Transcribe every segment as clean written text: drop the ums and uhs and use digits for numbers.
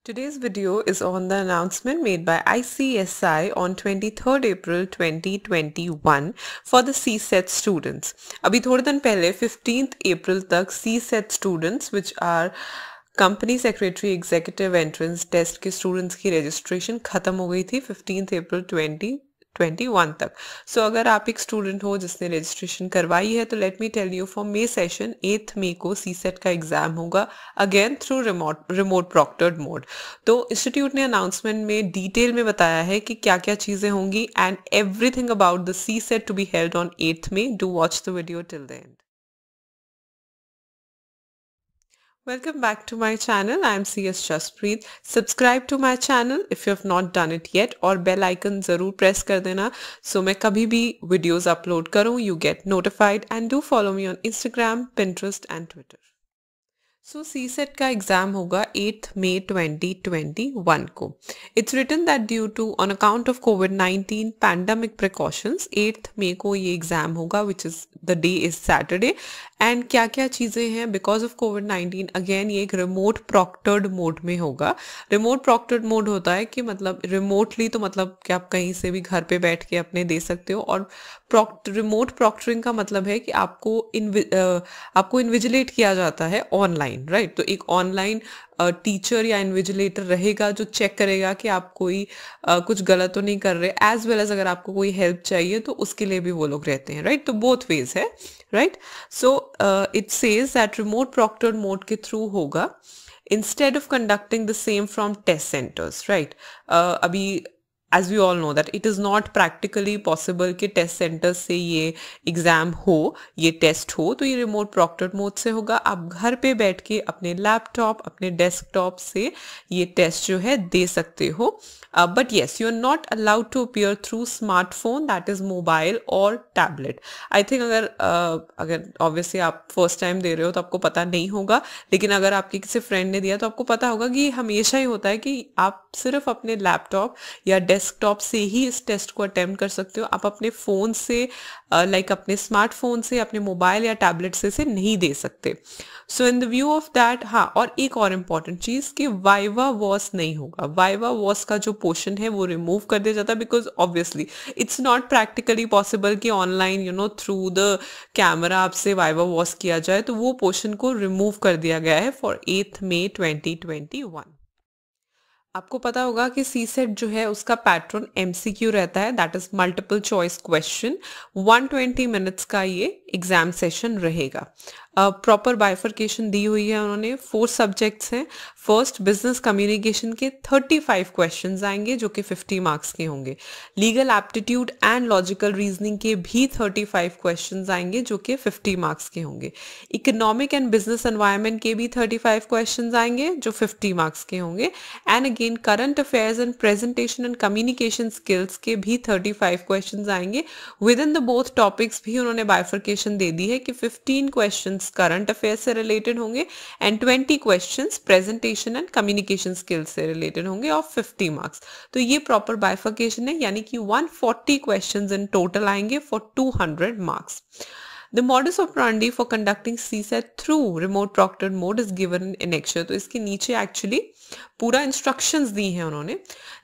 Today's video is on the announcement made by ICSI on 23rd April 2021 for the CSET students. अभी थोड़े दिन पहले 15th April तक CSET students which are company secretary executive entrance test के students की registration खत्म हो गई थी 15th अप्रैल 2021 तक. सो अगर आप एक स्टूडेंट हो जिसने रजिस्ट्रेशन करवाई है तो let me tell you for May session 8th मई को सीसेट का एग्जाम होगा again through remote proctored mode. तो इंस्टीट्यूट ने अनाउंसमेंट में डिटेल में बताया है कि क्या क्या चीजें होंगी and everything about the CSET to be held on 8th May. Do watch the video till the end. Welcome back to my channel. I am CS Jaspreet. Subscribe to my channel if you have not done it yet और bell icon जरूर press कर देना so मैं कभी भी videos upload करूँ you get notified and do follow me on Instagram, Pinterest and Twitter. So CSET का exam होगा 8th मई 2021 को. It's written that due to on account of कोविड-19 पैंडेमिक प्रिकॉशंस 8th मई को ये एग्जाम होगा which is the day is Saturday. And क्या क्या चीज़ें हैं बिकॉज ऑफ कोविड-19 अगेन ये एक रिमोट प्रॉक्टर्ड मोड में होगा. रिमोट प्रॉक्टर्ड मोड होता है कि मतलब रिमोटली तो मतलब कि आप कहीं से भी घर पे बैठ के अपने दे सकते हो और रिमोट प्रॉक्टरिंग का मतलब है कि आपको इन्विजिलेट किया जाता है ऑनलाइन, राइट. तो एक ऑनलाइन टीचर या इन्विजिलेटर रहेगा जो चेक करेगा कि आप कोई कुछ गलत तो नहीं कर रहे, एज वेल एज अगर आपको कोई हेल्प चाहिए तो उसके लिए भी वो लोग रहते हैं, राइट. तो बोथ वेज है, right. So it says that remote proctored mode के थ्रू होगा instead of conducting the same from test centers, right. अभी as we all know that it is not practically possible कि test centre से ये exam हो, ये test हो. तो ये रिमोट प्रॉक्टर्ड मोड से होगा. आप घर पे बैठ के अपने लैपटॉप अपने डेस्कटॉप से ये टेस्ट जो है दे सकते हो. But yes you are not allowed to appear through smartphone that is mobile और टैबलेट. आई थिंक अगर ऑब्वियसली आप फर्स्ट टाइम दे रहे हो तो आपको पता नहीं होगा, लेकिन अगर आपके किसी फ्रेंड ने दिया तो आपको पता होगा कि हमेशा ही होता है कि आप सिर्फ अपने लैपटॉप या डेस्कटॉप से ही इस टेस्ट को अटेम्प्ट कर सकते हो. आप अपने फ़ोन से लाइक अपने स्मार्टफोन से अपने मोबाइल या टैबलेट से नहीं दे सकते. So in the view of that, हाँ, और एक और इम्पॉर्टेंट चीज़ कि वाइवा वॉस नहीं होगा. वाइवा वॉस का जो पोर्शन है वो रिमूव कर दिया जाता है because obviously it's not practically possible कि ऑनलाइन थ्रू द कैमरा आपसे वाइवा वॉस किया जाए. तो वो पोर्शन को रिमूव कर दिया गया है फॉर 8th मई 2021. आपको पता होगा कि सीसेट जो है उसका पैटर्न एमसीक्यू रहता है, that is multiple choice question. 120 minutes का ये एग्जाम सेशन रहेगा. प्रॉपर बाइफर्केशन दी हुई है उन्होंने. 4 सब्जेक्ट्स हैं. फर्स्ट बिजनेस कम्युनिकेशन के 35 क्वेश्चंस आएंगे जो कि 50 मार्क्स के होंगे. Legal aptitude and logical reasoning के भी 35 क्वेश्चंस आएंगे जो कि 50 मार्क्स के होंगे. इकोनॉमिक एंड बिजनेस एनवायरनमेंट के भी 35 क्वेश्चंस आएंगे जो 50 मार्क्स के होंगे. And again current affairs and presentation and communication skills के भी 35 क्वेश्चंस आएंगे. With in the both topics भी उन्होंने बाइफर्केशन दे दी है कि 15 क्वेश्चंस करंट अफेयर्स से रिलेटेड होंगे and 20 questions presentation and communication skills से रिलेटेड होंगे ऑफ 50 मार्क्स. तो ये प्रॉपर बाइफर्केशन है, यानी कि 140 क्वेश्चंस इन टोटल आएंगे for 200 marks. The modus operandi for conducting CSET through remote proctored mode is given in annexure. तो इसके नीचे एक्चुअली पूरा इंस्ट्रक्शंस दी हैं उन्होंने.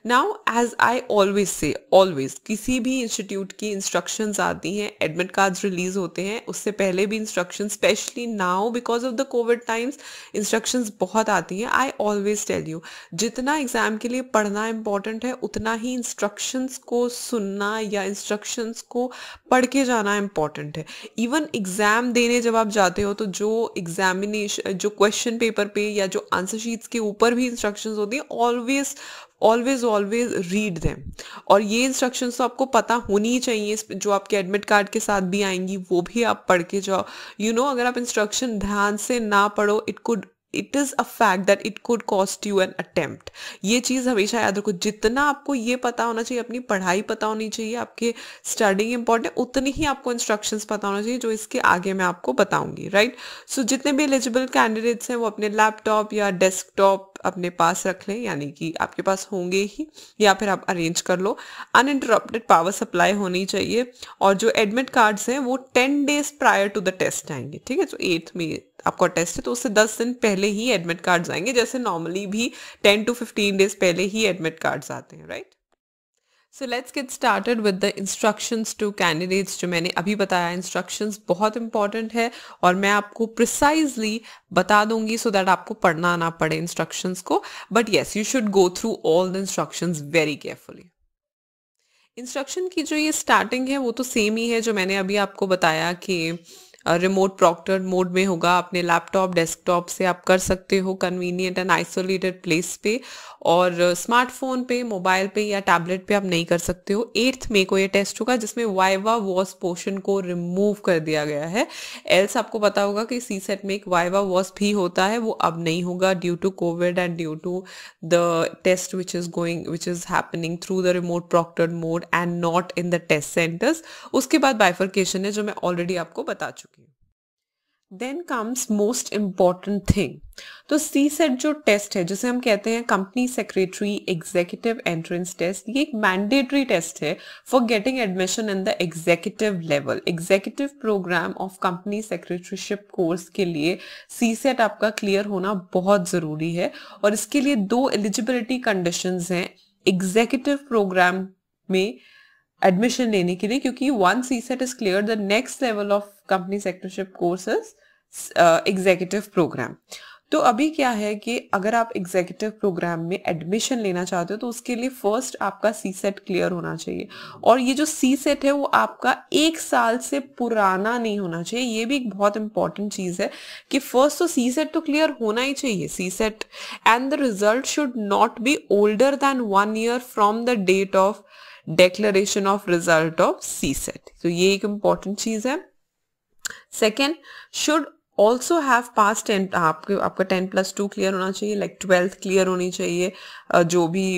Now as I always say, always किसी भी इंस्टीट्यूट की इंस्ट्रक्शंस आती हैं, एडमिट कार्ड्स रिलीज होते हैं, उससे पहले भी instructions, specially now because of the Covid times instructions बहुत आती हैं. आई ऑलवेज टेल यू जितना एग्जाम के लिए पढ़ना इंपॉर्टेंट है उतना ही इंस्ट्रक्शंस को सुनना या इंस्ट्रक्शंस को पढ़ के जाना इंपॉर्टेंट है. इवन एग्जाम देने जब आप जाते हो तो जो एग्जामिनेशन, जो क्वेश्चन पेपर पे या जो आंसर शीट्स के ऊपर भी इंस्ट्रक्शंस होती है, always always always read them. और ये इंस्ट्रक्शंस तो आपको पता होनी चाहिए, जो आपके एडमिट कार्ड के साथ भी आएंगी वो भी आप पढ़ के जाओ. अगर आप इंस्ट्रक्शन ध्यान से ना पढ़ो, it is a fact that it could cost you an attempt. ये चीज़ हमेशा याद रखो. जितना आपको ये पता होना चाहिए, अपनी पढ़ाई पता होनी चाहिए, आपके स्टडिंग इंपॉर्टेंट, उतनी ही आपको इंस्ट्रक्शंस पता होना चाहिए जो इसके आगे मैं आपको बताऊंगी, राइट. सो जितने भी एलिजिबल कैंडिडेट्स हैं वो अपने लैपटॉप या डेस्कटॉप अपने पास रख लें, यानी कि आपके पास होंगे ही या फिर आप अरेंज कर लो. अनइंटरप्टेड पावर सप्लाई होनी चाहिए. और जो एडमिट कार्ड्स हैं वो 10 days prior to the test आएंगे, ठीक है. तो 8th मई आपका टेस्ट है तो उससे 10 दिन पहले ही एडमिट कार्ड्स आएंगे, जैसे नॉर्मली भी 10 to 15 डेज पहले ही एडमिट कार्ड्स आते हैं, right. So let's get started with the instructions to candidates. जो मैंने अभी बताया, इंस्ट्रक्शंस बहुत इंपॉर्टेंट है और मैं आपको प्रिसाइजली बता दूंगी सो दैट आपको पढ़ना ना पड़े इंस्ट्रक्शंस को, but yes you should go through all the instructions very carefully. Instruction की जो ये स्टार्टिंग है वो तो सेम ही है जो मैंने अभी आपको बताया कि रिमोट प्रॉक्टर मोड में होगा, अपने लैपटॉप डेस्कटॉप से आप कर सकते हो कन्वीनियंट एंड आइसोलेटेड प्लेस पे, और स्मार्टफोन पे, मोबाइल पे या टैबलेट पे आप नहीं कर सकते हो। 8 मई को ये टेस्ट होगा जिसमें वाइवा वॉस पोर्शन को रिमूव कर दिया गया है। एल्स आपको पता होगा कि सी सेट में एक वाइवा वॉस भी होता है, वो अब नहीं होगा due to Covid and due to the test which is happening through the remote proctor mode and not in the test centres. उसके बाद बाइफर्केशन है जो मैं ऑलरेडी आपको बता चुकी हूँ। Then comes most important thing. तो सी सेट जो टेस्ट है जिसे हम कहते हैं company secretary executive entrance test, ये एक मैंडेटरी टेस्ट है for getting admission in the executive level. Executive programme of company secretaryship course के लिए सी सेट आपका क्लियर होना बहुत जरूरी है, और इसके लिए 2 एलिजिबिलिटी कंडीशंस हैं एग्जीक्यूटिव प्रोग्राम में एडमिशन लेने के लिए, क्योंकि once CSET is cleared, the next level of company secretaryship course is executive programme. तो अभी क्या है कि अगर आप एग्जीक्यूटिव प्रोग्राम में एडमिशन लेना चाहते हो तो उसके लिए फर्स्ट आपका सीसेट क्लियर होना चाहिए, और ये जो सीसेट है वो आपका 1 साल से पुराना नहीं होना चाहिए। ये भी एक बहुत इंपॉर्टेंट चीज है कि फर्स्ट तो सीसेट तो क्लियर होना ही चाहिए, CSEET, and the result should not be older than 1 year from the date of declaration of result of CSET। तो ये एक important चीज है। Second, should also have passed 10, आपका 10+2 क्लियर होना चाहिए, लाइक 12th क्लियर होनी चाहिए। जो भी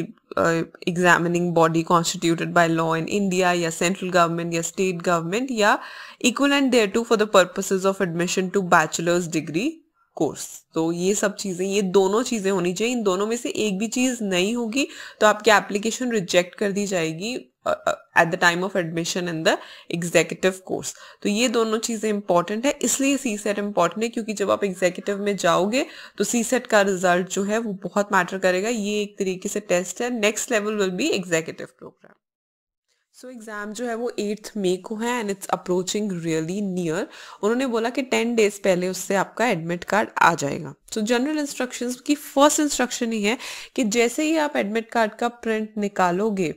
examining body constituted by law in India या सेंट्रल गवर्नमेंट या स्टेट गवर्नमेंट या equivalent thereto for the purposes of admission to bachelor's degree course. तो ये सब चीजें, ये दोनों चीजें होनी चाहिए। इन दोनों में से एक भी चीज नहीं होगी तो आपकी एप्लीकेशन रिजेक्ट कर दी जाएगी at the time of admission in the executive course. तो ये दोनों चीजें इंपॉर्टेंट है, इसलिए सी सेट इंपॉर्टेंट है, क्योंकि जब आप एग्जीक्यूटिव में जाओगे तो सी सेट का रिजल्ट जो है वो बहुत मैटर करेगा। ये एक तरीके से टेस्ट है। Next level will be executive programme. So exam जो है वो 8 मई को है and it's approaching really near. उन्होंने बोला कि 10 डेज पहले उससे आपका एडमिट कार्ड आ जाएगा। सो जनरल इंस्ट्रक्शंस की फर्स्ट इंस्ट्रक्शन ही है कि जैसे ही आप एडमिट कार्ड का प्रिंट निकालोगे,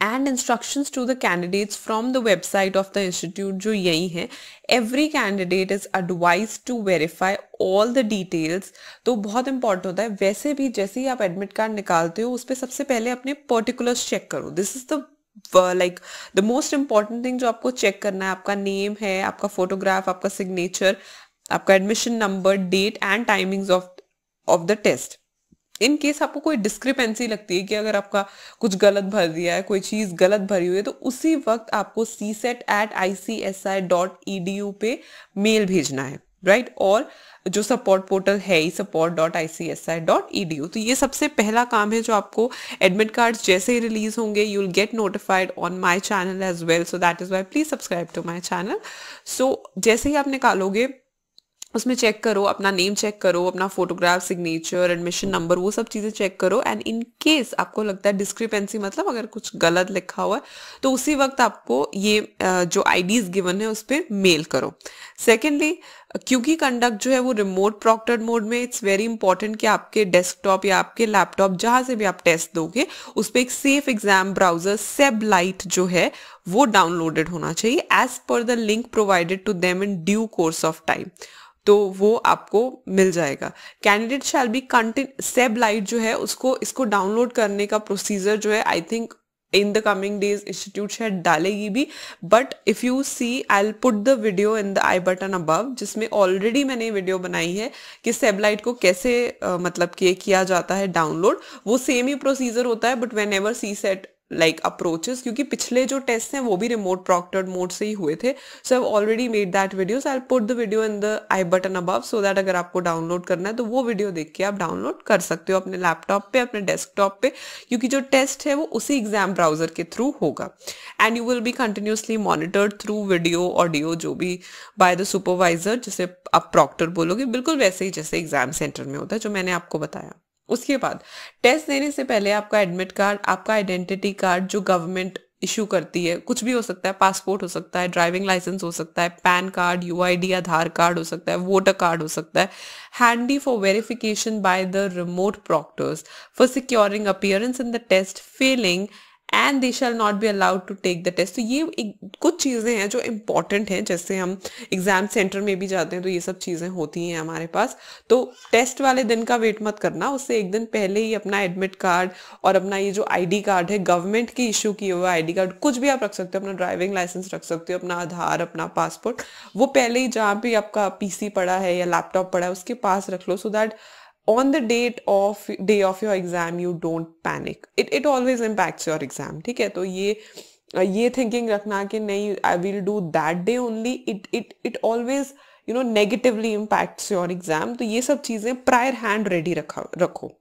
and instructions to the candidates from the website of the institute जो यही है, every candidate is advise to verify all the details. तो बहुत इंपॉर्टेंट होता है। वैसे भी जैसे ही आप एडमिट कार्ड निकालते हो उस पर सबसे पहले अपने पर्टिकुलर्स चेक करो। This is the like the most important thing जो आपको चेक करना है। आपका नेम है, आपका फोटोग्राफ, आपका सिग्नेचर, आपका admission number, date and timings of the test. In case आपको कोई डिस्क्रिपेंसी लगती है कि अगर आपका कुछ गलत भर दिया है, कोई चीज गलत भरी हुई है, तो उसी वक्त आपको cset@icsi.edu पे मेल भेजना है, राइट। और जो सपोर्ट पोर्टल है ही support.icsi.edu। तो ये सबसे पहला काम है जो आपको एडमिट कार्ड जैसे ही रिलीज होंगे you will get notified on my channel as well. So that is why please subscribe to my channel. सो जैसे ही आप निकालोगे उसमें चेक करो, अपना नेम चेक करो, अपना फोटोग्राफ, सिग्नेचर, एडमिशन नंबर, वो सब चीजें चेक करो। एंड इन केस आपको लगता है डिस्क्रिपेंसी, मतलब अगर कुछ गलत लिखा हुआ है, तो उसी वक्त आपको ये जो आईडीज गिवन है उस पर मेल करो। सेकेंडली, क्योंकि कंडक्ट जो है वो रिमोट प्रॉक्टर्ड मोड में, इट्स वेरी इंपॉर्टेंट कि आपके डेस्कटॉप या आपके लैपटॉप जहां से भी आप टेस्ट दोगे उस पर एक सेफ एग्जाम ब्राउजर SEBLITE जो है वो डाउनलोडेड होना चाहिए as per the link provided to them in due course of time. तो वो आपको मिल जाएगा। कैंडिडेट शैल बी SEBLITE जो है इसको डाउनलोड करने का प्रोसीजर जो है I think in the coming days institute शायद डालेगी भी, but if you see I will put the video in the I button above, जिसमें ऑलरेडी मैंने वीडियो बनाई है कि SEBLITE को कैसे मतलब कि किया जाता है डाउनलोड। वो सेम ही प्रोसीजर होता है, but when ever CSET like approaches, क्योंकि पिछले जो टेस्ट हैं वो भी रिमोट प्रॉक्टर्ड मोड से ही हुए थे. So I already made that video, so I put the video in the I button above, so that अगर आपको डाउनलोड करना है तो वो वीडियो देख के आप डाउनलोड कर सकते हो अपने लैपटॉप पे, अपने डेस्कटॉप पे, क्योंकि जो टेस्ट है वो उसी एग्जाम ब्राउजर के थ्रू होगा. And you will B continuously monitored through video audio जो भी बाय द सुपरवाइजर, जिसे आप प्रॉक्टर बोलोगे, बिल्कुल वैसे ही जैसे एग्जाम सेंटर में होता है जो मैंने आपको बताया. उसके बाद टेस्ट देने से पहले आपका एडमिट कार्ड, आपका आइडेंटिटी कार्ड जो गवर्नमेंट इशू करती है, कुछ भी हो सकता है, पासपोर्ट हो सकता है, ड्राइविंग लाइसेंस हो सकता है, पैन कार्ड, यूआईडी, आधार कार्ड हो सकता है, वोटर कार्ड हो सकता है, handy for verification by the remote proctors for securing appearance in the test. Failing and they shall not be allowed to take the test. तो ये कुछ चीज़ें हैं जो इम्पॉर्टेंट हैं. जैसे हम एग्जाम सेंटर में भी जाते हैं तो ये सब चीज़ें होती हैं हमारे पास. तो टेस्ट वाले दिन का वेट मत करना, उससे एक दिन पहले ही अपना एडमिट कार्ड और अपना ये जो आईडी कार्ड है, गवर्नमेंट की इशू किए हुए आईडी कार्ड, कुछ भी आप रख सकते हो, अपना ड्राइविंग लाइसेंस रख सकते हो, अपना आधार, अपना पासपोर्ट, वो पहले ही जहाँ भी आपका पीसी पड़ा है या लैपटॉप पड़ा है उसके पास रख लो, so that on the day of your exam you don't panic. It always impacts your exam. ठीक है, तो ये thinking रखना कि नहीं I will do that day only, it always negatively impacts your exam. तो ये सब चीजें prior hand ready रखो.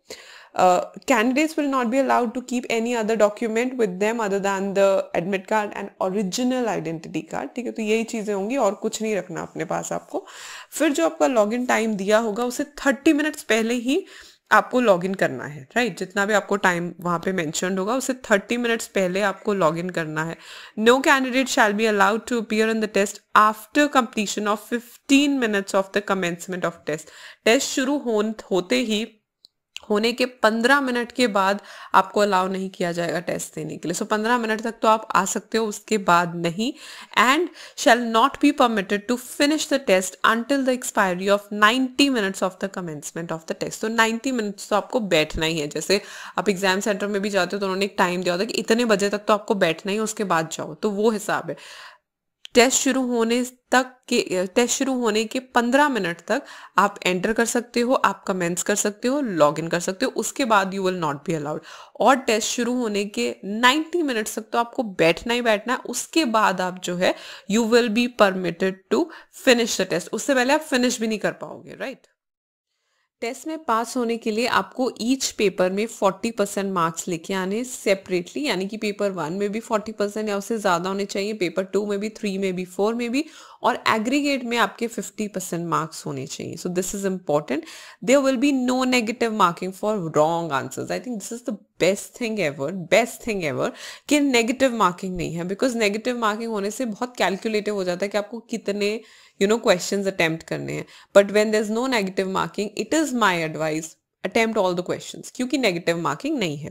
Candidates will not be allowed to keep any other document with them other than the admit card and original identity card. ठीक है, तो यही चीजें होंगी और कुछ नहीं रखना अपने पास आपको. फिर जो आपका लॉगिन टाइम दिया होगा उसे 30 मिनट्स पहले ही आपको लॉगिन करना है, राइट. जितना भी आपको टाइम वहां पे मेंशन्ड होगा उसे 30 मिनट्स पहले आपको लॉगिन करना है. No candidate shall be allowed to appear in the test after completion of 15 minutes of the commencement of test. Test शुरू होने के 15 मिनट के बाद आपको अलाउ नहीं किया जाएगा टेस्ट देने के लिए. सो 15 मिनट तक तो आप आ सकते हो, उसके बाद नहीं. And shall not be permitted to finish the test until the expiry of 90 minutes of the commencement of the test. तो 90 मिनट्स तो आपको बैठना ही है. जैसे आप एग्जाम सेंटर में भी जाते हो तो उन्होंने एक टाइम दिया होता है कि इतने बजे तक तो आपको बैठना ही, उसके बाद जाओ, तो वो हिसाब है. टेस्ट शुरू होने के 15 मिनट तक आप एंटर कर सकते हो, आप कमेंट्स कर सकते हो, लॉग इन कर सकते हो, उसके बाद you will not be allowed. और टेस्ट शुरू होने के 90 मिनट्स तक तो आपको बैठना ही बैठना है. उसके बाद आप जो है you will be permitted to finish the test. उससे पहले आप फिनिश भी नहीं कर पाओगे, राइट. टेस्ट में पास होने के लिए आपको ईच पेपर में 40% मार्क्स लेके आने सेपरेटली, यानी कि पेपर 1 में भी 40% या उससे ज़्यादा होने चाहिए, पेपर 2 में भी, 3 में भी, 4 में भी, और एग्रीगेट में आपके 50% मार्क्स होने चाहिए. So this is important. There will be no negative marking for wrong answers. I think this is the best thing ever कि नेगेटिव मार्किंग नहीं है, बिकॉज नेगेटिव मार्किंग होने से बहुत कैलकुलेटिव हो जाता है कि आपको कितने questions attempt करने हैं. But when there's no negative marking, it is my advice, attempt all the questions, क्योंकि negative marking नहीं है.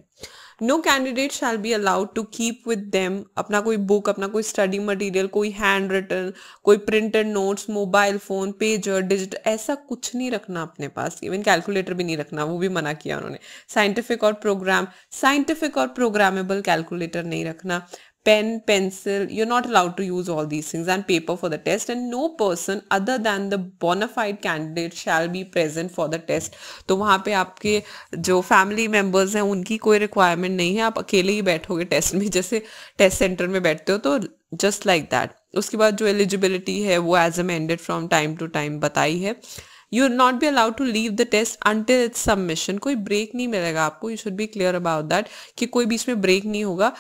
No candidate shall be allowed to keep with them अपना कोई बुक, अपना कोई स्टडी मटेरियल, कोई हैंड रिटन, कोई printed notes, mobile phone, pager, digital, ऐसा कुछ नहीं रखना अपने पास. इवन कैलकुलेटर भी नहीं रखना, वो भी मना किया उन्होंने. साइंटिफिक और प्रोग्रामेबल कैलकुलेटर नहीं रखना. Pen, pencil, you're not allowed to use all these things, and paper for the test, and no person other than the bona fide candidate shall be present for the test. तो वहाँ पे आपके जो family members हैं उनकी कोई requirement नहीं है, आप अकेले ही बैठोगे टेस्ट में, जैसे टेस्ट सेंटर में बैठते हो, तो जस्ट लाइक दैट. उसके बाद जो एलिजिबिलिटी है वो as amended from time to time बताई है. You will not be allowed to leave the test until its submission. कोई ब्रेक नहीं मिलेगा आपको. You should be clear about that कि कोई बीच में ब्रेक नहीं होगा.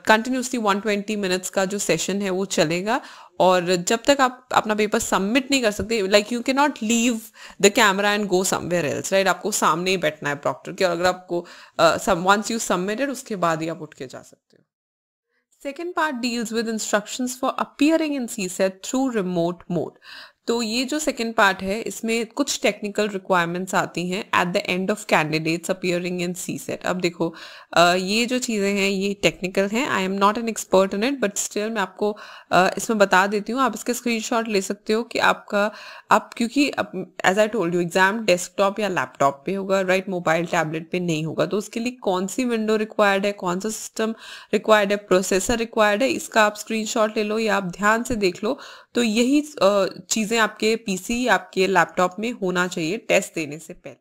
कंटिन्यूसली 120 मिनट्स का जो सेशन है वो चलेगा, और जब तक आप अपना पेपर सबमिट नहीं कर सकते, like you can not leave the camera and go somewhere else, right. आपको सामने ही बैठना है प्रॉक्टर के, और अगर आपको वंस यू सबमिटेड उसके बाद ही आप उठ के जा सकते हो. Second part deals with instructions for appearing in CSET through remote mode. तो ये जो सेकेंड पार्ट है इसमें कुछ टेक्निकल रिक्वायरमेंट्स आती हैं eight the end of candidates appearing in CSAT. अब देखो ये जो चीज़ें हैं ये टेक्निकल हैं. I am not an expert in it, but still मैं आपको इसमें बता देती हूँ. आप इसके स्क्रीनशॉट ले सकते हो कि आप क्योंकि as I told you exam desktop या लैपटॉप पे होगा, राइट, मोबाइल टैबलेट पे नहीं होगा. तो उसके लिए कौन सी विंडो रिक्वायर्ड है, कौन सा सिस्टम रिक्वायर्ड है, प्रोसेसर रिक्वायर्ड है, इसका आप स्क्रीनशॉट ले लो या आप ध्यान से देख लो. तो यही चीज़ें आपके पीसी, आपके लैपटॉप में होना चाहिए टेस्ट देने से पहले.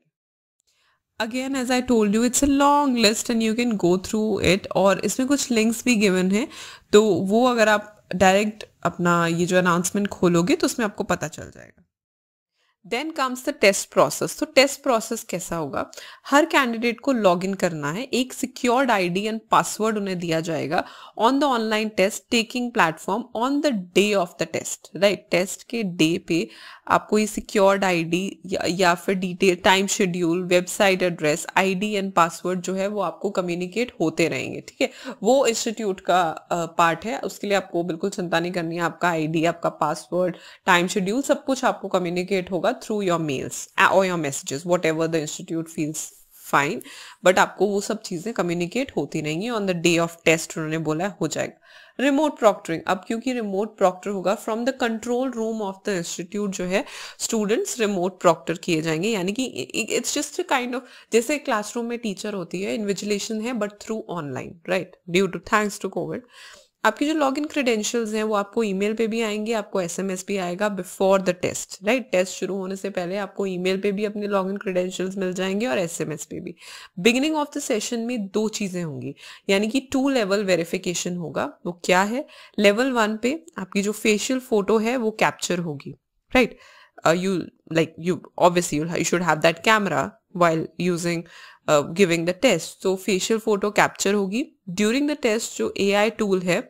Again as I told you it's a long list and you can go through it, और इसमें कुछ लिंक्स भी गिवन है, तो वो अगर आप डायरेक्ट अपना ये जो अनाउंसमेंट खोलोगे तो उसमें आपको पता चल जाएगा। Then comes the test process. तो टेस्ट प्रोसेस कैसा होगा, हर कैंडिडेट को लॉग इन करना है, एक सिक्योर्ड आईडी एंड पासवर्ड उन्हें दिया जाएगा on the online test taking platform on the day of the test, right. Test के डे पे आपको ये सिक्योर्ड आईडी या फिर detail time schedule, website address, ID and password जो है वो आपको कम्युनिकेट होते रहेंगे, ठीक है। वो इंस्टीट्यूट का पार्ट है, उसके लिए आपको बिल्कुल चिंता नहीं करनी है। आपका आईडी, आपका पासवर्ड, टाइम शेड्यूल, सब कुछ आपको कम्युनिकेट होगा थ्रू योर मेल्स और your messages, whatever the institute feels fine, but आपको वो सब चीजें कम्युनिकेट होती रहेंगी on the day of test. उन्होंने बोला हो जाएगा। रिमोट प्रॉक्टरिंग, अब क्योंकि रिमोट प्रॉक्टर होगा from the control room of the institute, जो है स्टूडेंट्स रिमोट प्रॉक्टर किए जाएंगे, यानी कि इट्स जस्ट काइंड ऑफ जैसे क्लासरूम में टीचर होती है, इन्विजिलेशन है but through online, right, due to thanks to COVID. आपकी जो लॉगिन क्रेडेंशियल्स हैं वो आपको ईमेल पे भी आएंगे, आपको एसएमएस भी आएगा बिफोर द टेस्ट, राइट। टेस्ट शुरू होने से पहले आपको ईमेल पे भी अपने लॉगिन क्रेडेंशियल्स मिल जाएंगे और एसएमएस पे भी। बिगिनिंग ऑफ द सेशन में दो चीजें होंगी, यानी कि 2 लेवल वेरिफिकेशन होगा। वो क्या है, लेवल 1 पे आपकी जो फेशियल फोटो है वो कैप्चर होगी, right. you obviously you should have that camera while using giving the test, so facial photo capture होगी during the test। जो AI टूल है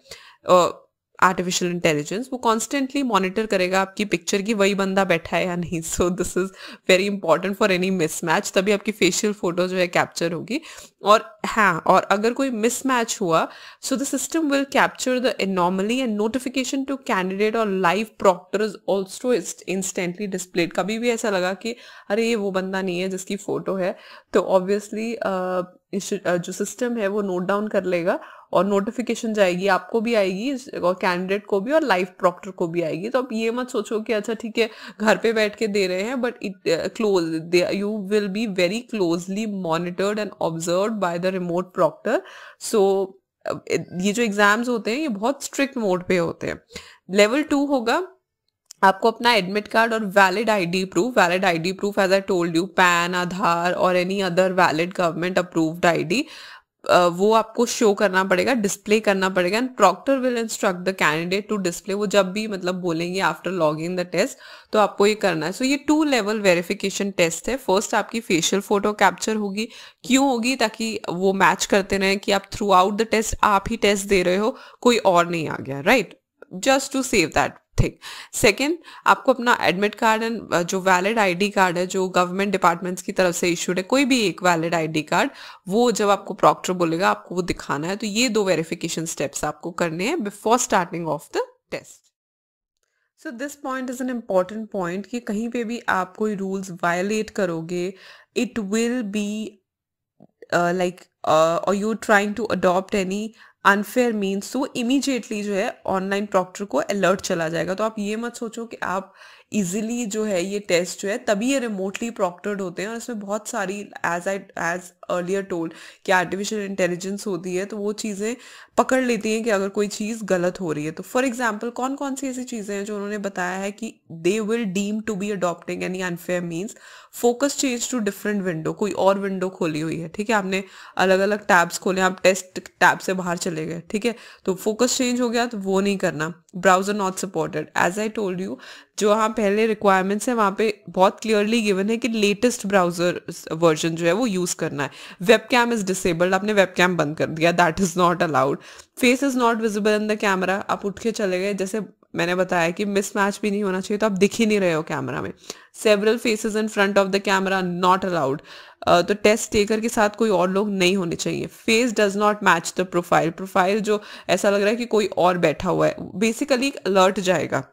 आर्टिफिशियल इंटेलिजेंस, वो कॉन्स्टेंटली मॉनिटर करेगा आपकी पिक्चर की वही बंदा बैठा है या नहीं। सो this is very important for any mismatch, तभी आपकी फेशियल फोटो जो है कैप्चर होगी। और हाँ, और अगर कोई मिसमैच हुआ, so the system will capture the anomaly and notification to candidate और live proctor is also instantly displayed. कभी भी ऐसा लगा कि अरे ये वो बंदा नहीं है जिसकी फोटो है, तो ऑब्वियसली जो सिस्टम है वो नोट डाउन कर लेगा और नोटिफिकेशन जाएगी, आपको भी आएगी और कैंडिडेट को भी और लाइव प्रॉक्टर को भी आएगी। तो अब ये मत सोचो कि अच्छा ठीक है घर पे बैठ के दे रहे हैं, but you will be very closely monitored and observed by the remote proctor. So ये जो एग्जाम्स होते हैं ये बहुत स्ट्रिक्ट मोड पे होते हैं। लेवल 2 होगा, आपको अपना एडमिट कार्ड और valid ID proof as I told you, PAN, Aadhaar और any other valid government approved ID, वो आपको शो करना पड़ेगा, डिस्प्ले करना पड़ेगा। And proctor will instruct the candidate to display, वो जब भी मतलब बोलेंगे आफ्टर लॉगिंग द टेस्ट तो आपको ये करना है। सो ये 2 लेवल वेरिफिकेशन टेस्ट है। फर्स्ट आपकी फेशियल फोटो कैप्चर होगी, क्यों होगी, ताकि वो मैच करते रहे कि आप थ्रू आउट द टेस्ट आप ही टेस्ट दे रहे हो, कोई और नहीं आ गया, right, just to save that thing. Second, आपको अपना एडमिट कार्ड एंड जो वैलिड आईडी कार्ड है जो गवर्नमेंट डिपार्टमेंट्स की तरफ से इशूड है, कोई भी एक वैलिड आईडी कार्ड, वो जब आपको प्रॉक्टर बोलेगा आपको वो दिखाना है। तो ये 2 वेरिफिकेशन स्टेप्स आपको करने हैं before starting of the test. So this point is an important point कि कहीं पे भी आप कोई रूल्स वायलेट करोगे, इट विल बी और you trying to adopt any unfair means, तो इमीडिएटली जो है ऑनलाइन प्रॉक्टर को अलर्ट चला जाएगा। तो आप ये मत सोचो कि आप इजीली जो है ये टेस्ट जो है तभी ये रिमोटली प्रॉक्टर्ड होते हैं, और इसमें बहुत सारी एज अर्लियर टोल्ड कि आर्टिफिशियल इंटेलिजेंस होती है, तो वो चीज़ें पकड़ लेती हैं कि अगर कोई चीज़ गलत हो रही है। तो फॉर एग्जाम्पल कौन कौन सी ऐसी चीज़ें हैं जो उन्होंने बताया है कि they will deem to be adopting any unfair means, focus change to different window, कोई और विंडो खोली हुई है, ठीक है, आपने अलग अलग टैब्स खोले, आप टेस्ट टैब से बाहर चले गए, ठीक है, तो फोकस चेंज हो गया, तो वो नहीं करना। Browser not supported, as I told you, जो वहाँ पहले रिक्वायरमेंट्स है वहाँ पे बहुत क्लियरली गिवन है कि लेटेस्ट ब्राउजर वर्जन जो है वो यूज करना है। वेबकैम इज डिसेबल्ड, आपने वेबकैम बंद कर दिया, that is not allowed. Face is not visible in the camera, आप उठ के चले गए, जैसे मैंने बताया कि मिसमैच भी नहीं होना चाहिए, तो आप दिख ही नहीं रहे हो कैमरा में। Several faces in front of the camera not allowed, तो टेस्ट टेकर के साथ कोई और लोग नहीं होने चाहिए। Face does not match the profile जो ऐसा लग रहा है कि कोई और बैठा हुआ है, बेसिकली अलर्ट जाएगा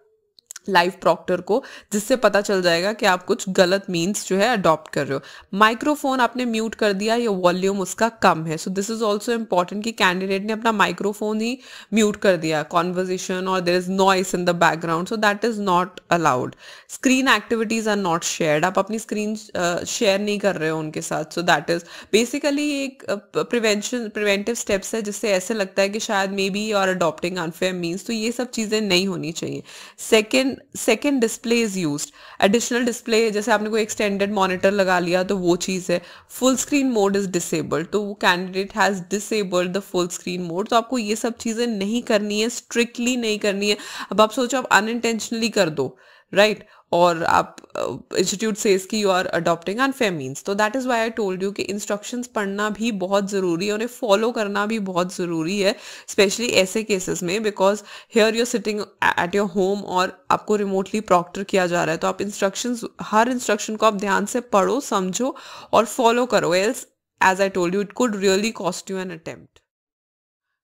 लाइव प्रॉक्टर को, जिससे पता चल जाएगा कि आप कुछ गलत मीन्स जो है अडॉप्ट कर रहे हो। माइक्रोफोन आपने म्यूट कर दिया या वॉल्यूम उसका कम है, so this is also important कि कैंडिडेट ने अपना माइक्रोफोन ही म्यूट कर दिया, कॉन्वर्जेशन और there is noise in the background, so that is not allowed. Screen activities are not shared, आप अपनी स्क्रीन शेयर नहीं कर रहे हो उनके साथ, सो दैट इज बेसिकली एक प्रिवेंटिव स्टेप्स है, जिससे ऐसे लगता है कि शायद maybe you are adopting unfair means, तो ये सब चीजें नहीं होनी चाहिए। Second, then second display is used, additional display जैसे आपने कोई एक्सटेंडेड मॉनिटर लगा लिया तो वो चीज़ है। Full screen mode is disabled, तो वो candidate has disabled the full screen mode, तो आपको ये सब चीज़ें नहीं करनी है, स्ट्रिक्टली नहीं करनी है। अब आप सोचो आप अनइंटेंशनली कर दो, राइट, और आप इंस्टीट्यूट सेज कि you are adopting unfair means, तो that is why I told you कि इंस्ट्रक्शंस पढ़ना भी बहुत ज़रूरी है, उन्हें फॉलो करना भी बहुत ज़रूरी है, स्पेशली ऐसे केसेस में, because here you are sitting at your home और आपको रिमोटली प्रॉक्टर किया जा रहा है, तो आप इंस्ट्रक्शंस, हर इंस्ट्रक्शन को आप ध्यान से पढ़ो, समझो और फॉलो करो, else as I told you it could really cost you an attempt.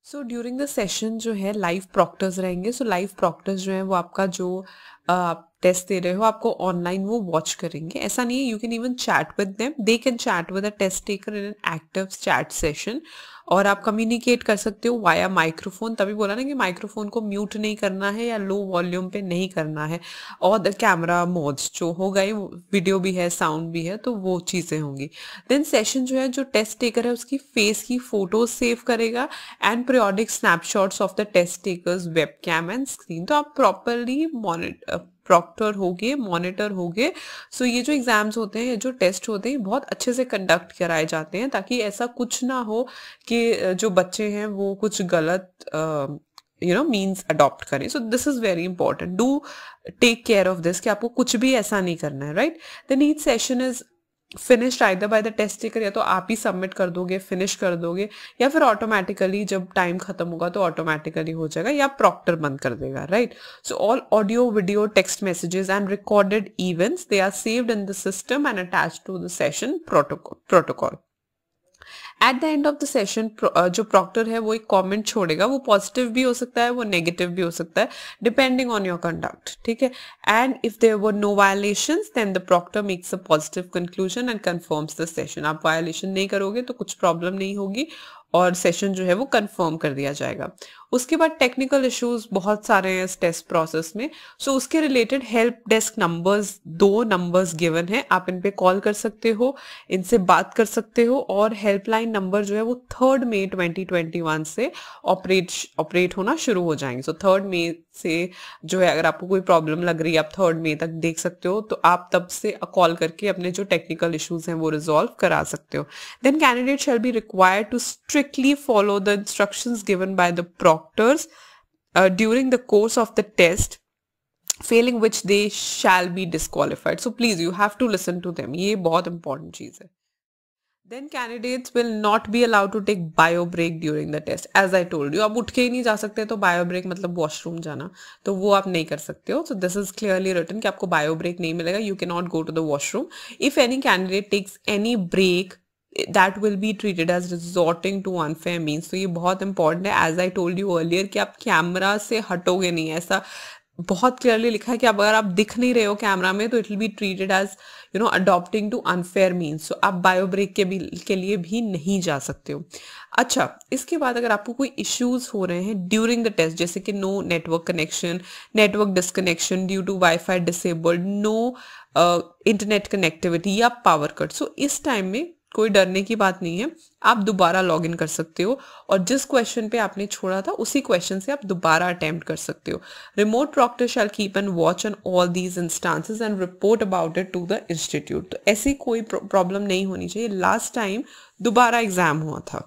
So during the session जो है लाइव प्रॉक्टर्स रहेंगे। सो लाइव प्रॉक्टर्स जो है वो आपका जो आप टेस्ट दे रहे हो आपको ऑनलाइन वो वॉच करेंगे। ऐसा नहीं है, you can even chat with them, they can chat with a test taker in an active chat session, और आप कम्युनिकेट कर सकते हो वाया माइक्रोफोन। तभी बोला ना कि माइक्रोफोन को म्यूट नहीं करना है या लो वॉल्यूम पे नहीं करना है, और द कैमरा मोड्स जो हो गए, वीडियो भी है, साउंड भी है, तो वो चीज़ें होंगी। देन सेशन जो है, जो टेस्ट टेकर है उसकी फेस की फोटोज सेव करेगा and periodic snapshots of the test takers webcam and screen. तो आप प्रॉपरली प्रॉक्टर होगे, मॉनिटर होगे। सो ये जो एग्जाम्स होते हैं, ये जो टेस्ट होते हैं, बहुत अच्छे से कंडक्ट कराए जाते हैं, ताकि ऐसा कुछ ना हो कि जो बच्चे हैं वो कुछ गलत मीन्स अडॉप्ट करें। So this is very important, do take care of this कि आपको कुछ भी ऐसा नहीं करना है, right. Then each session is finished either by the test taker, या तो आप ही सबमिट कर दोगे, फिनिश कर दोगे, या फिर ऑटोमेटिकली जब टाइम खत्म होगा तो ऑटोमेटिकली हो जाएगा, या प्रॉक्टर बंद कर देगा, right. So all audio, video, text messages and recorded events, they are saved in the system and attached to the session protocol. At the end of the session जो प्रॉक्टर है वो एक कमेंट छोड़ेगा, वो positive भी हो सकता है, वो नेगेटिव भी हो सकता है, डिपेंडिंग ऑन योर कंडक्ट, ठीक है। And if there were no violations then the proctor makes a positive conclusion and confirms the session. आप वायलेशन नहीं करोगे तो कुछ प्रॉब्लम नहीं होगी और सेशन जो है वो कंफर्म कर दिया जाएगा। उसके बाद टेक्निकल इश्यूज बहुत सारे हैं इस टेस्ट प्रोसेस में। सो उसके related help desk numbers, 2 numbers given है, आप इन पे कॉल कर सकते हो, इनसे बात कर सकते हो, और हेल्पलाइन नंबर जो है वो 3 मई 2021 से ऑपरेट होना शुरू हो जाएंगे। सो 3 मई से जो है, अगर आपको कोई प्रॉब्लम लग रही है आप 3 मई तक देख सकते हो, तो आप तब से कॉल करके अपने जो टेक्निकल इश्यूज हैं वो रिजॉल्व करा सकते हो। Then candidate shall be required to strictly follow the instructions given by the proctors during the course of the test, failing which they shall be disqualified. So please, you have to listen to them. ये बहुत important चीज है। Then candidates will not be allowed to take bio break during the test. As I told you, आप उठ के ही नहीं जा सकते, तो bio break मतलब वॉशरूम जाना, तो वो आप नहीं कर सकते हो। So this is clearly written कि आपको bio break नहीं मिलेगा, you cannot go to the washroom. If any candidate takes any break, that will be treated as resorting to unfair means. तो ये बहुत इंपॉर्टेंट है, as I told you earlier, कि आप कैमरा से हटोगे नहीं, ऐसा बहुत क्लियरली लिखा है कि अगर आप दिख नहीं रहे हो कैमरा में तो it will be treated as adopting to unfair means. So आप बायो ब्रेक के लिए भी नहीं जा सकते हो। अच्छा, इसके बाद अगर आपको कोई इश्यूज हो रहे हैं ड्यूरिंग द टेस्ट, जैसे कि no network connection, network disconnection due to wifi disabled, no internet connectivity या पावर कट, सो इस टाइम में कोई डरने की बात नहीं है, आप दोबारा लॉग इन कर सकते हो और जिस क्वेश्चन पे आपने छोड़ा था उसी क्वेश्चन से आप दोबारा अटेम्प्ट कर सकते हो। Remote proctor shall keep an watch on all these instances and report about it to the institute. तो ऐसी कोई प्रॉब्लम नहीं होनी चाहिए। लास्ट टाइम दोबारा एग्जाम हुआ था,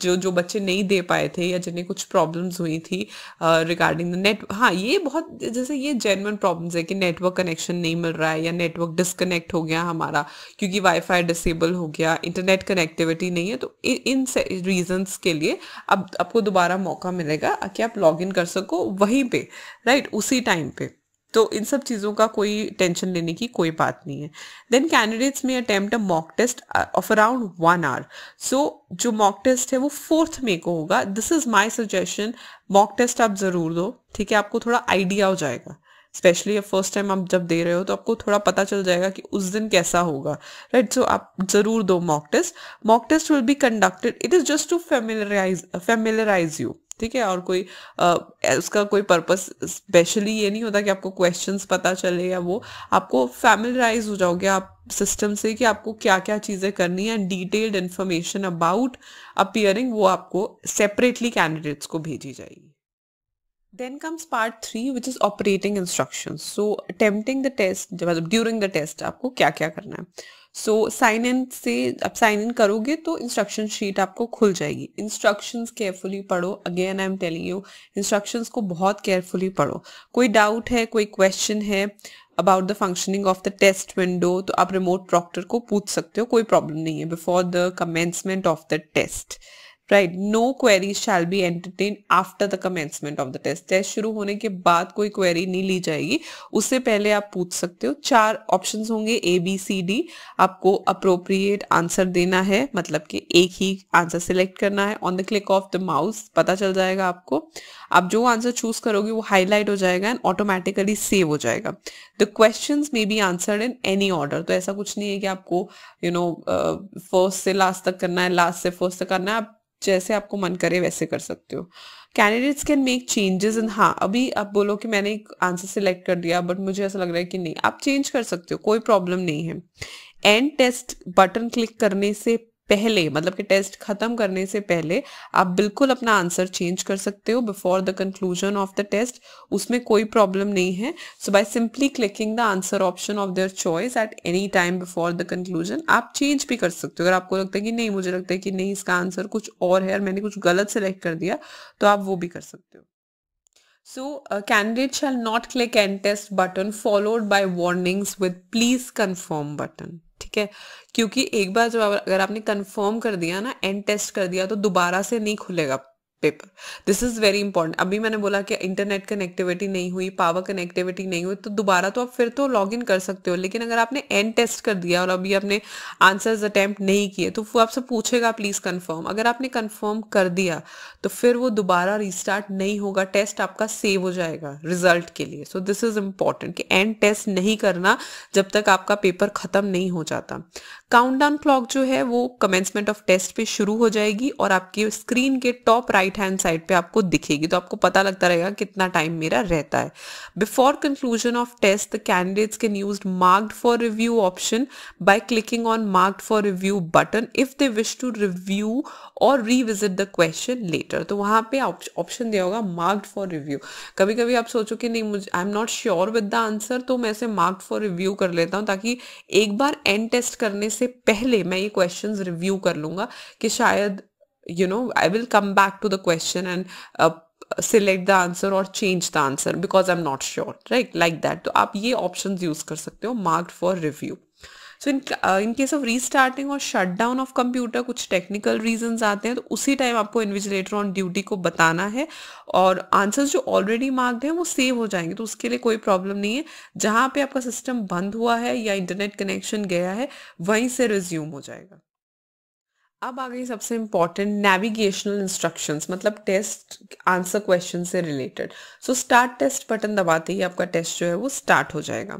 जो बच्चे नहीं दे पाए थे या जिन्हें कुछ प्रॉब्लम्स हुई थी रिगार्डिंग द नेट, हाँ ये बहुत, जैसे ये जेन्युइन प्रॉब्लम्स है कि नेटवर्क कनेक्शन नहीं मिल रहा है या नेटवर्क डिस्कनेक्ट हो गया हमारा क्योंकि वाईफाई डिसेबल हो गया, इंटरनेट कनेक्टिविटी नहीं है, तो इन रीजंस के लिए अब आपको दोबारा मौका मिलेगा कि आप लॉग इन कर सको वहीं पे, राइट, उसी टाइम पे। तो इन सब चीज़ों का कोई टेंशन लेने की कोई बात नहीं है। Then candidates may attempt a mock test of around 1 hour. So जो मॉक टेस्ट है वो 4 मई को होगा। This is my suggestion, mock test आप जरूर दो, ठीक है, आपको थोड़ा आइडिया हो जाएगा, स्पेशली फर्स्ट टाइम आप जब दे रहे हो तो आपको थोड़ा पता चल जाएगा कि उस दिन कैसा होगा, राइट। सो आप जरूर दो mock test. Mock test will be conducted, it is just to familiarise you, ठीक है, और कोई उसका कोई पर्पस स्पेशली ये नहीं होता कि आपको क्वेश्चंस पता चले या वो, आपको फैमिलराइज हो जाओगे आप सिस्टम से कि आपको क्या क्या चीज़ें करनी है, डिटेल्ड इन्फॉर्मेशन अबाउट अपीयरिंग वो आपको सेपरेटली कैंडिडेट्स को भेजी जाएगी। Then comes part 3 which is operating instructions. So attempting the test, मतलब during the test आपको क्या क्या करना है. So साइन इन से आप साइन इन करोगे तो इंस्ट्रक्शन शीट आपको खुल जाएगी. इंस्ट्रक्शंस केयरफुली पढ़ो. Again I am telling you, instructions को बहुत केयरफुली पढ़ो. कोई डाउट है, कोई क्वेश्चन है about the functioning of the test window तो आप रिमोट प्रॉक्टर को पूछ सकते हो, कोई प्रॉब्लम नहीं है before the commencement of the test. Right, no query shall be entertain after the commencement of the test. Test शुरू होने के बाद कोई क्वेरी नहीं ली जाएगी, उससे पहले आप पूछ सकते हो. 4 ऑप्शंस होंगे ABCD. आपको अप्रोप्रिएट आंसर देना है, मतलब कि एक ही आंसर सिलेक्ट करना है. On the click of the mouse पता चल जाएगा आपको. आप जो आंसर चूज करोगे वो हाईलाइट हो जाएगा एंड ऑटोमेटिकली सेव हो जाएगा. The questions may be answered in any order. तो ऐसा कुछ नहीं है कि आपको फर्स्ट से लास्ट तक करना है, लास्ट से फर्स्ट तक करना है. आप जैसे आपको मन करे वैसे कर सकते हो. Candidates can make changes in, हाँ अभी आप बोलो कि मैंने एक आंसर सिलेक्ट कर दिया बट मुझे ऐसा लग रहा है कि नहीं, आप चेंज कर सकते हो, कोई प्रॉब्लम नहीं है. एंड टेस्ट बटन क्लिक करने से पहले, मतलब कि टेस्ट खत्म करने से पहले आप बिल्कुल अपना आंसर चेंज कर सकते हो before the conclusion of the test. उसमें कोई प्रॉब्लम नहीं है. So by simply clicking the answer option of their choice at any time before the conclusion आप चेंज भी कर सकते हो. अगर आपको लगता है कि नहीं, मुझे लगता है कि नहीं इसका आंसर कुछ और है और मैंने कुछ गलत सेलेक्ट कर दिया, तो आप वो भी कर सकते हो. So, a candidate shall not click end test button followed by warnings with please confirm button. ठीक है, क्योंकि एक बार जब अगर आपने कंफर्म कर दिया ना, एंड टेस्ट कर दिया, तो दोबारा से नहीं खुलेगा paper. This is very important. अभी मैंने बोला कि इंटरनेट कनेक्टिविटी नहीं हुई, पावर कनेक्टिविटी नहीं हुई, तो दोबारा तो आप फिर तो लॉग इन कर सकते हो, लेकिन अगर आपने एंड टेस्ट कर दिया और अभी आपने आंसर्स अटेम्प्ट नहीं किए तो वो आपसे पूछेगा प्लीज कंफर्म. अगर आपने कंफर्म कर दिया तो फिर वो दोबारा रिस्टार्ट नहीं होगा, टेस्ट आपका सेव हो जाएगा रिजल्ट के लिए. सो दिस इज इंपॉर्टेंट कि एंड टेस्ट नहीं करना जब तक आपका पेपर खत्म नहीं हो जाता. काउंटडाउन क्लॉक जो है वो कमेंसमेंट ऑफ टेस्ट पे शुरू हो जाएगी और आपकी स्क्रीन के टॉप राइट हैंड साइड पे आपको दिखेगी, तो आपको पता लगता रहेगा कितना टाइम मेरा रहता है. Before conclusion of test the candidates can use marked for review option by clicking on marked for review button if they wish to review और रीविजिट द क्वेश्चन लेटर. तो वहां पे ऑप्शन दिया होगा मार्क्ड फॉर रिव्यू. कभी कभी आप सोचो कि नहीं, मुझे I am not sure with the answer, तो मैं इसे मार्क्ड फॉर रिव्यू कर लेता हूँ ताकि एक बार एंड टेस्ट करने से पहले मैं ये क्वेश्चंस रिव्यू कर लूंगा कि शायद I will come back to the question and select the answer or change the answer because I'm not sure, right? Like that. तो आप ये options use कर सकते हो marked for review. So in case of restarting और shutdown of computer कुछ technical reasons आते हैं, तो उसी टाइम आपको invigilator on duty को बताना है और आंसर्स जो ऑलरेडी मार्क्ड हैं वो सेव हो जाएंगे, तो उसके लिए कोई प्रॉब्लम नहीं है. जहां पे आपका सिस्टम बंद हुआ है या इंटरनेट कनेक्शन गया है वहीं से रिज्यूम हो जाएगा. अब आ गई सबसे इंपॉर्टेंट नेविगेशनल इंस्ट्रक्शंस, मतलब टेस्ट आंसर क्वेश्चन से related. So start test button दबाते ही आपका टेस्ट जो है वो स्टार्ट हो जाएगा.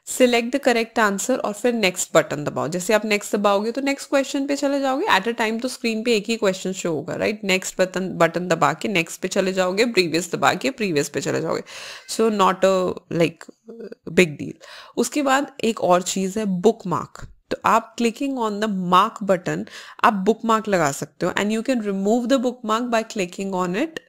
सिलेक्ट द करेक्ट आंसर और फिर नेक्स्ट बटन दबाओ. जैसे आप नेक्स्ट दबाओगे तो नेक्स्ट क्वेश्चन पे चले जाओगे. एट अ टाइम तो स्क्रीन पे एक ही क्वेश्चन शो होगा, राइट? नेक्स्ट बटन दबा के नेक्स्ट पे चले जाओगे, प्रीवियस दबा के प्रीवियस पे चले जाओगे. So not a like big deal. उसके बाद एक और चीज है बुक मार्क. तो आप clicking on the mark button आप बुक मार्क लगा सकते हो and you can remove the book mark bye clicking on it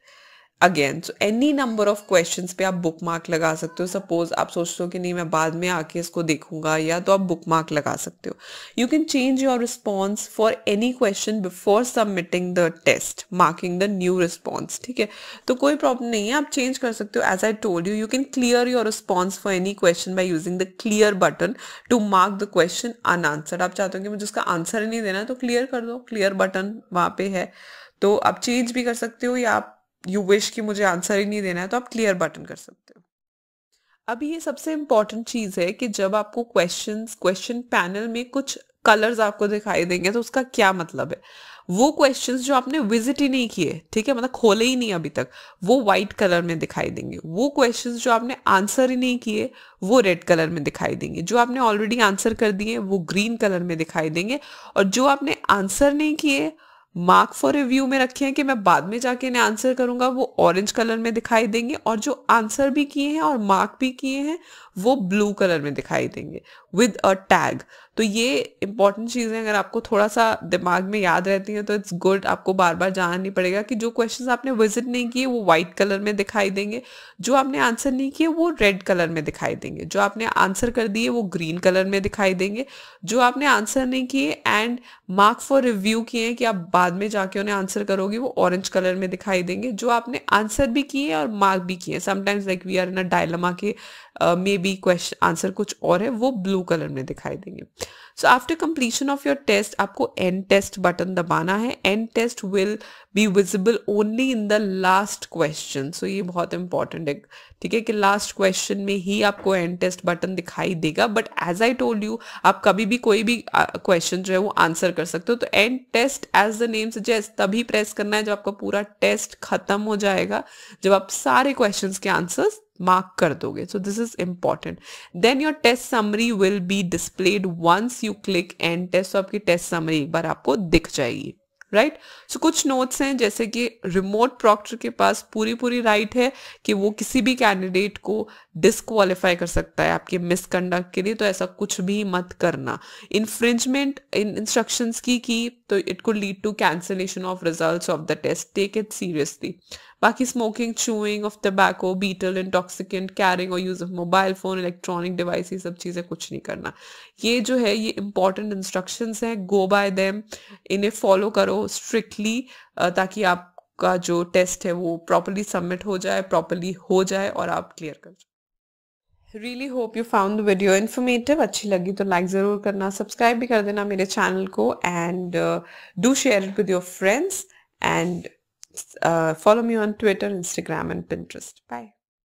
again. So any number of questions पे आप बुक मार्क लगा सकते हो. सपोज आप सोचते हो कि नहीं मैं बाद में आके इसको देखूंगा, या तो आप बुक मार्क लगा सकते हो. You can change your response for any question before submitting the test marking the new response. ठीक है, तो कोई प्रॉब्लम नहीं है, आप चेंज कर सकते हो. As I told you, you can clear your response for any question by using the clear button to mark the question unanswered. आप चाहते हो कि मुझे उसका आंसर ही नहीं देना तो क्लियर कर दो, क्लियर बटन वहां पे है. तो आप चेंज भी कर सकते हो, या आप यू विश कि मुझे आंसर ही नहीं देना है तो आप क्लियर बटन कर सकते हो. अभी ये सबसे इंपॉर्टेंट चीज है कि जब आपको क्वेश्चन पैनल में कुछ कलर्स आपको दिखाई देंगे तो उसका क्या मतलब है. वो क्वेश्चंस जो आपने विजिट ही नहीं किए, ठीक है, मतलब खोले ही नहीं अभी तक, वो व्हाइट कलर में दिखाई देंगे. वो क्वेश्चंस जो आपने आंसर ही नहीं किए वो रेड कलर में दिखाई देंगे. जो आपने ऑलरेडी आंसर कर दिए वो ग्रीन कलर में दिखाई देंगे. और जो आपने आंसर नहीं किए, मार्क फॉर रिव्यू में रखे हैं कि मैं बाद में जाके इन्हें आंसर करूंगा, वो ऑरेंज कलर में दिखाई देंगे. और जो आंसर भी किए हैं और मार्क भी किए हैं वो ब्लू कलर में दिखाई देंगे विद अ टैग. तो ये इंपॉर्टेंट चीज़ें अगर आपको थोड़ा सा दिमाग में याद रहती हैं तो इट्स गुड, आपको बार बार जाना नहीं पड़ेगा कि जो क्वेश्चंस आपने विजिट नहीं किए वो वाइट कलर में दिखाई देंगे, जो आपने आंसर नहीं किए वो रेड कलर में दिखाई देंगे, जो आपने आंसर कर दिए वो ग्रीन कलर में दिखाई देंगे, जो आपने आंसर नहीं किए एंड मार्क फॉर रिव्यू किए हैं कि आप बाद में जाके उन्हें आंसर करोगे वो ऑरेंज कलर में दिखाई देंगे, जो आपने आंसर भी किए और मार्क भी किए, sometimes like we are in a dilemma के मे बी क्वेश्चन आंसर कुछ और है, वो ब्लू कलर में दिखाई देंगे। So after completion of your test आपको एंड टेस्ट बटन दबाना है। End test will be visible only in the last question. So ये बहुत इंपॉर्टेंट है, ठीक है, कि लास्ट क्वेश्चन में ही आपको एंड टेस्ट बटन दिखाई देगा। But as I told you, आप कभी भी कोई भी क्वेश्चन जो है वो आंसर कर सकते हो। तो end test as the name suggest तभी प्रेस करना है जब आपका पूरा टेस्ट खत्म हो जाएगा, जब आप सारे क्वेश्चंस के आंसर्स मार्क कर दोगे। So this is important. Then your test summary will be displayed once you click end test. तो आपकी टेस्ट समरी एक बार आपको दिख जाएगी, राइट। सो कुछ नोट्स हैं, जैसे कि रिमोट प्रॉक्टर के पास पूरी राइट है कि वो किसी भी कैंडिडेट को डिस्क्वालीफाई कर सकता है आपके मिसकंडक्ट के लिए, तो ऐसा कुछ भी मत करना। इन्फ्रिंजमेंट इन इंस्ट्रक्शंस की तो it could lead to cancellation of results of the test, take it seriously. बाकी smoking, chewing of tobacco, betel, intoxicant, carrying और use of mobile phone, electronic device, ये सब चीज़ें कुछ नहीं करना। ये जो है ये इंपॉर्टेंट इंस्ट्रक्शंस हैं, गो बाय देम, इन्हें फॉलो करो स्ट्रिक्टली, ताकि आपका जो टेस्ट है वो प्रॉपरली सबमिट हो जाए, प्रॉपरली हो जाए और आप क्लियर कर जाए। Really hope you found the video informative. अच्छी लगी तो लाइक ज़रूर करना, सब्सक्राइब भी कर देना मेरे चैनल को, and do share it with your friends, and follow me on Twitter, Instagram, and Pinterest. Bye.